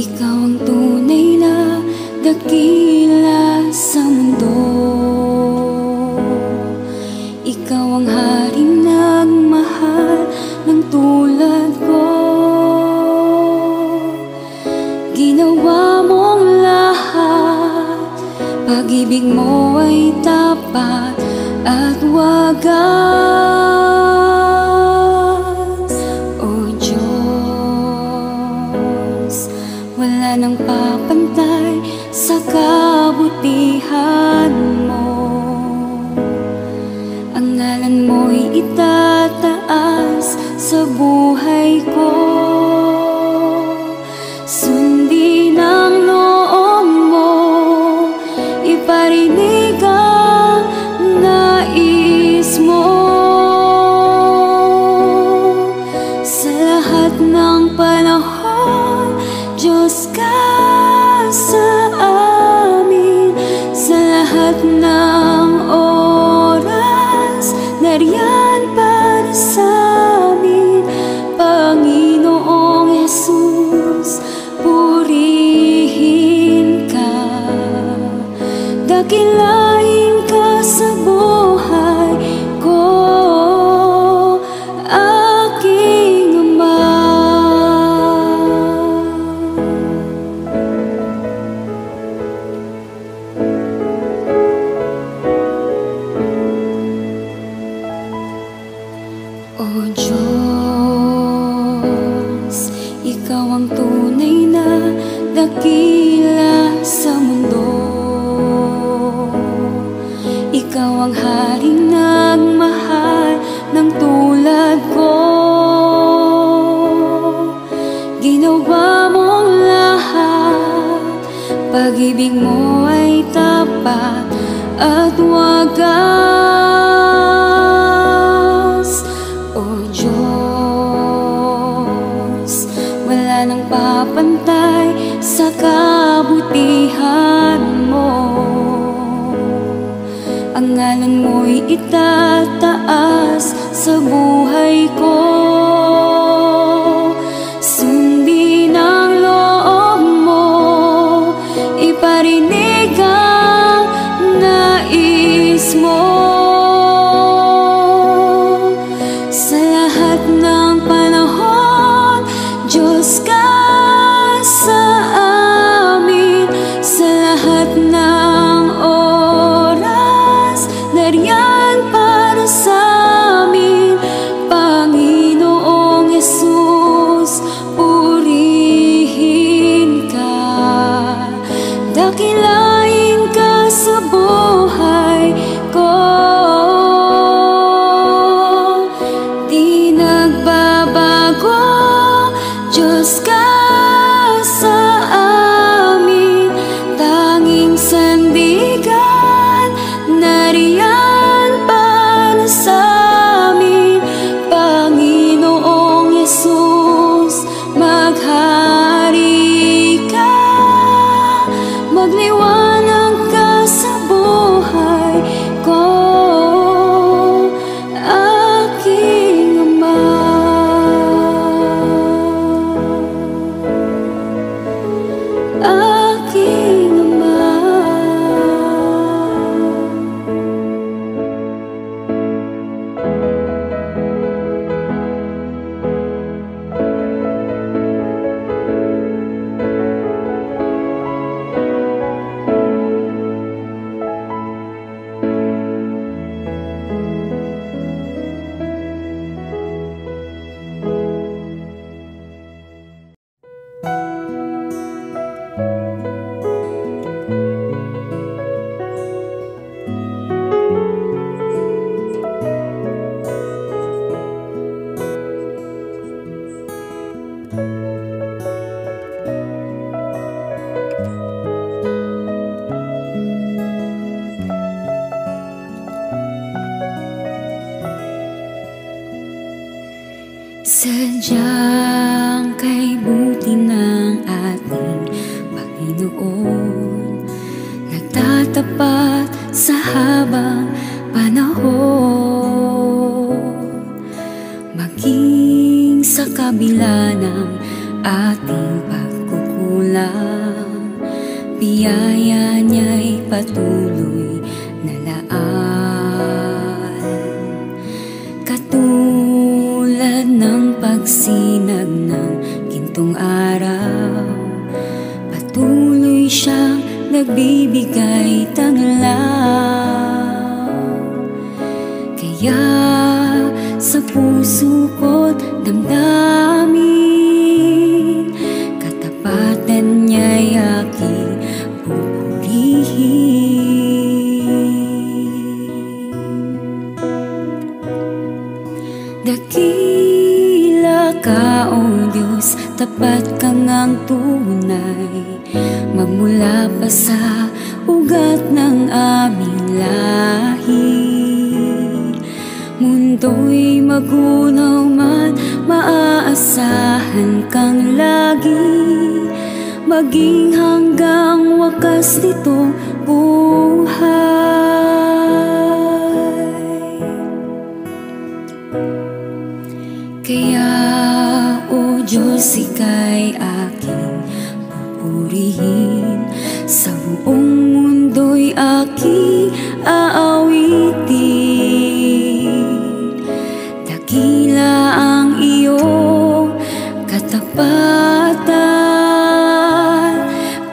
Ikaw ang tunay na dakila sa mundo. Ikaw ang haring nagmahal ng tulad ko. Ginawa mong lahat, pag-ibig mo ay tapat at wagas. O Diyos, wala nang papantay sa kabutihan mo. Ang ngalan mo'y itataas sa buhay ko. Sundin ang loob mo, iparinig ang nais mo. Sa lahat ng panahon, Diyos ka sa amin. Sa lahat ng oras, nariyan para sa amin. Panginoong Jesus, purihin ka. Dakilain ka sa buhay ko, aking Ama. O Diyos, ikaw ang tunay na dakila sa mundo. Ikaw ang haring nagmahal ng tulad ko. Ginawa mong lahat, pag-ibig mo ay tapat at wagas. O Diyos, wala nang papantay sa kabutihan mo. Ang ngalan mo'y itataas sa buhay ko. Sundin ang loob mo, iparinig ang nais mo. Sa lahat ng panahon, Diyos ka sa amin. Sa lahat ng oras, nariyan para sa amin. Panginoong Jesus, purihin ka. Dakilain ka sa buhay ko. Di nagbabago, Diyos ka sa amin. Tanging sandigan, nariyan para sa amin. Panginoong Jesus, maghari ka. Magliwanag ka sa buhay ko, aking Ama. Aking Ama. Sadyang kay buti ng ating Panginoon, nagtatapat sa habang panahon. Maging sa kabila ng ating pagkukulang, magulang, biyaya niya'y patuloy na laan. Katulad ng pagsinag ng gintong araw, patuloy siyang nagbibigay tanglaw. Kaya sa puso ko't damdamin, katapatan niya'y aking pupurihin. Dakila ka, O Diyos, tapat ka ngang tunay, magmula pa sa ugat ng aming lahi. Mundo'y magunaw man, maaasahan kang lagi, maging hanggang wakas nitong buhay. Kaya, O Diyos, ika'y aking pupurihin, sa buong mundo'y aking aawitin. Dakila ang iyong katapatan,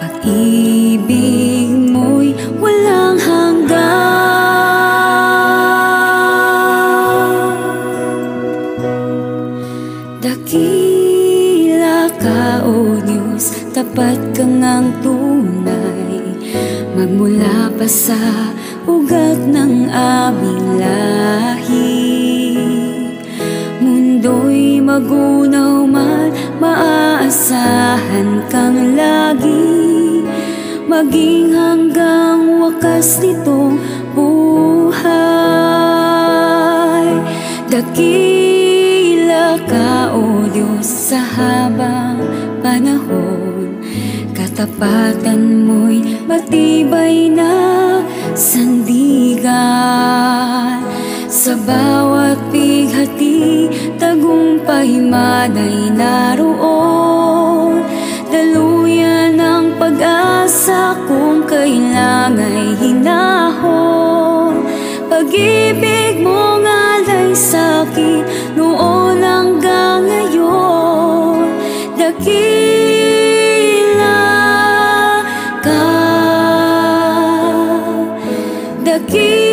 pag-ibig mo'y walang hanggan. Dakila ka, O Diyos, tapat ka ngang tunay, magmula pa sa ugat ng aming lahi. Mundo'y magunaw man, maaasahan kang lagi, maging hanggang wakas nitong buhay. Dakila ka, O Diyos, sa habang panahon, katapatan mo'y matibay na sandigan. Sa bawat bighati, tagumpay mana'y naroon, daluyan ng pag-asa kung kailangan'y hinahon. Pag-ibig mo nga'y sa'kin noon hanggang ngayon, dakila ka, dakila